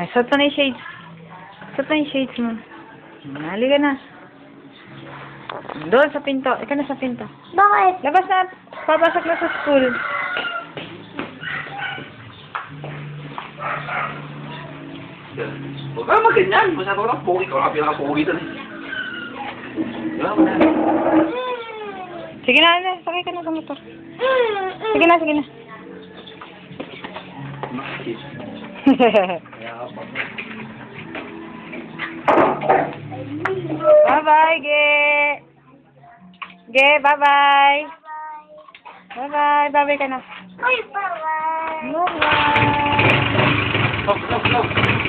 Ay, suot mo na yung shades. Suot na yung shades mo. Halika na. Doon sa pinto. Ika na sa pinto. Bakit? Labas na. Papasok na sa school. Huwag ka maganyan. Masyado ka lang pogi. Ikaw lang pinaka-pogi doon eh. Sige na, ano. Sakay ka na sa motor. Sige na, sige na. Bye-bye, Ge. Ge, bye-bye. Bye-bye. Bye-bye ka na. Uy, bye-bye. Bye-bye. Stop, stop, stop.